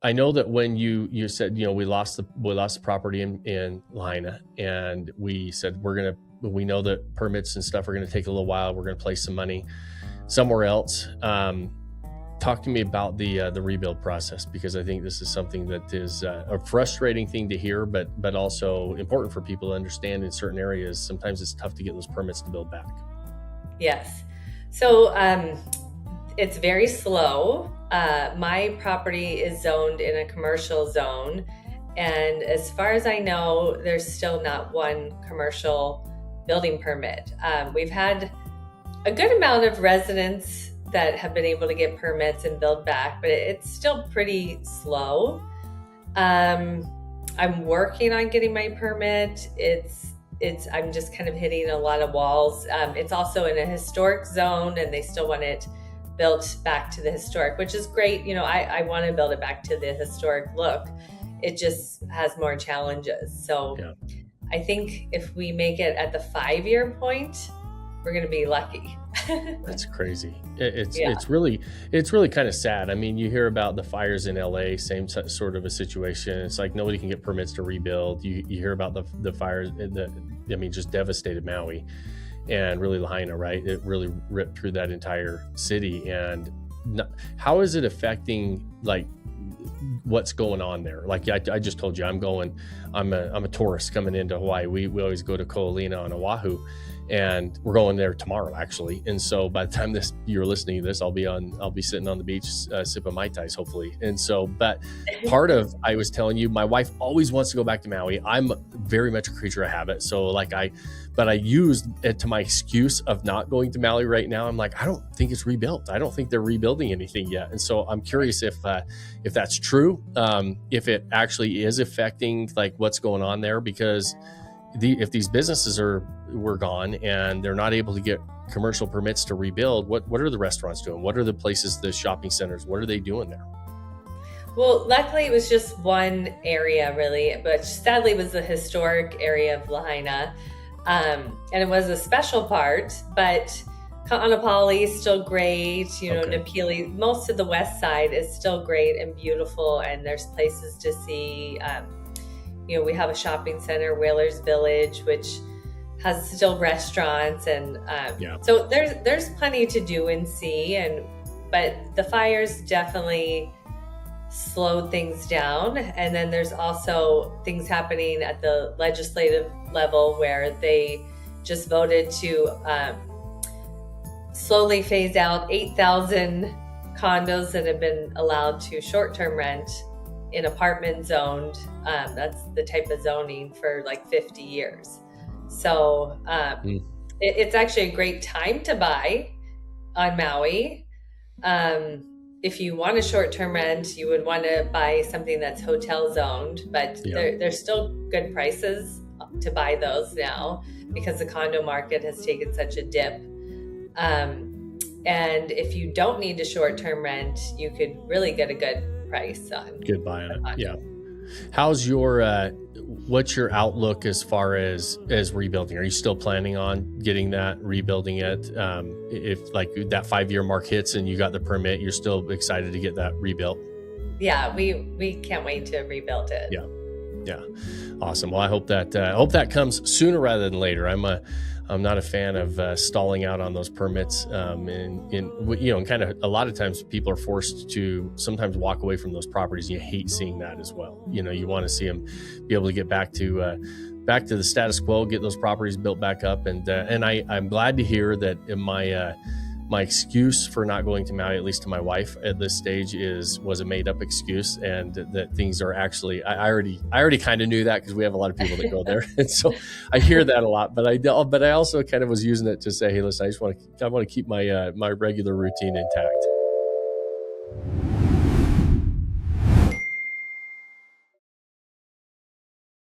I know that when you said, we lost the property in Lahaina, and we said we know that permits and stuff are gonna take a little while. We're gonna place some money somewhere else. Talk to me about the rebuild process, because I think this is something that is a frustrating thing to hear, but also important for people to understand. In certain areas, sometimes it's tough to get those permits to build back. Yes. So it's very slow. My property is zoned in a commercial zone. And as far as I know, there's still not one commercial building permit. We've had a good amount of residents that have been able to get permits and build back, but it's still pretty slow. I'm working on getting my permit. I'm just kind of hitting a lot of walls. It's also in a historic zone, and they still want it built back to the historic, which is great. I want to build it back to the historic look. It just has more challenges. So Yeah. I think if we make it at the 5-year point, we're going to be lucky. That's crazy. It's really kind of sad. I mean, you hear about the fires in LA, same sort of a situation. It's like nobody can get permits to rebuild. You hear about the fires, just devastated Maui, and really Lahaina, right? It really ripped through that entire city. And how is it affecting what's going on there? Like I just told you, I'm a tourist coming into Hawaii. We always go to Ko'olina on Oahu, and we're going there tomorrow, actually. And so by the time you're listening to this, I'll be sitting on the beach sipping Mai Tais, hopefully. And so, but I was telling you, my wife always wants to go back to Maui. I'm very much a creature of habit. So but I used it to my excuse of not going to Maui right now. I'm like, I don't think it's rebuilt. I don't think they're rebuilding anything yet. And so I'm curious if that's true, if it actually is affecting what's going on there, because if these businesses were gone and they're not able to get commercial permits to rebuild, what are the restaurants doing? What are the places, the shopping centers, what are they doing there? Well, luckily it was just one area really, but sadly it was the historic area of Lahaina. And it was a special part, but Ka'anapali is still great. Okay. Napili, most of the west side is still great and beautiful, and there's places to see. We have a shopping center, Whalers Village, which has still restaurants, and so there's plenty to do and see. But the fires definitely slowed things down. And then there's also things happening at the legislative level where they just voted to slowly phase out 8,000 condos that have been allowed to short-term rent in apartment zoned. That's the type of zoning for 50 years. So it's actually a great time to buy on Maui. If you want a short-term rent, you would want to buy something that's hotel zoned, but there's still good prices to buy those now because the condo market has taken such a dip. And if you don't need a short-term rent, you could really get a good price on. Good buy on it. Yeah. How's what's your outlook as far as rebuilding? Are you still planning on rebuilding it? If that 5-year mark hits and you got the permit, you're still excited to get that rebuilt? Yeah, we can't wait to rebuild it. Yeah. Awesome. Well, I hope that comes sooner rather than later. I'm not a fan of stalling out on those permits. And kind of a lot of times people are forced to sometimes walk away from those properties. You hate seeing that as well. You want to see them be able to get back to the status quo, get those properties built back up. And I'm glad to hear that in my excuse for not going to Maui, at least to my wife at this stage, was a made up excuse, and that things are actually, I already kind of knew that because we have a lot of people that go there. And so I hear that a lot, but I also kind of was using it to say, hey, listen, I want to keep my regular routine intact.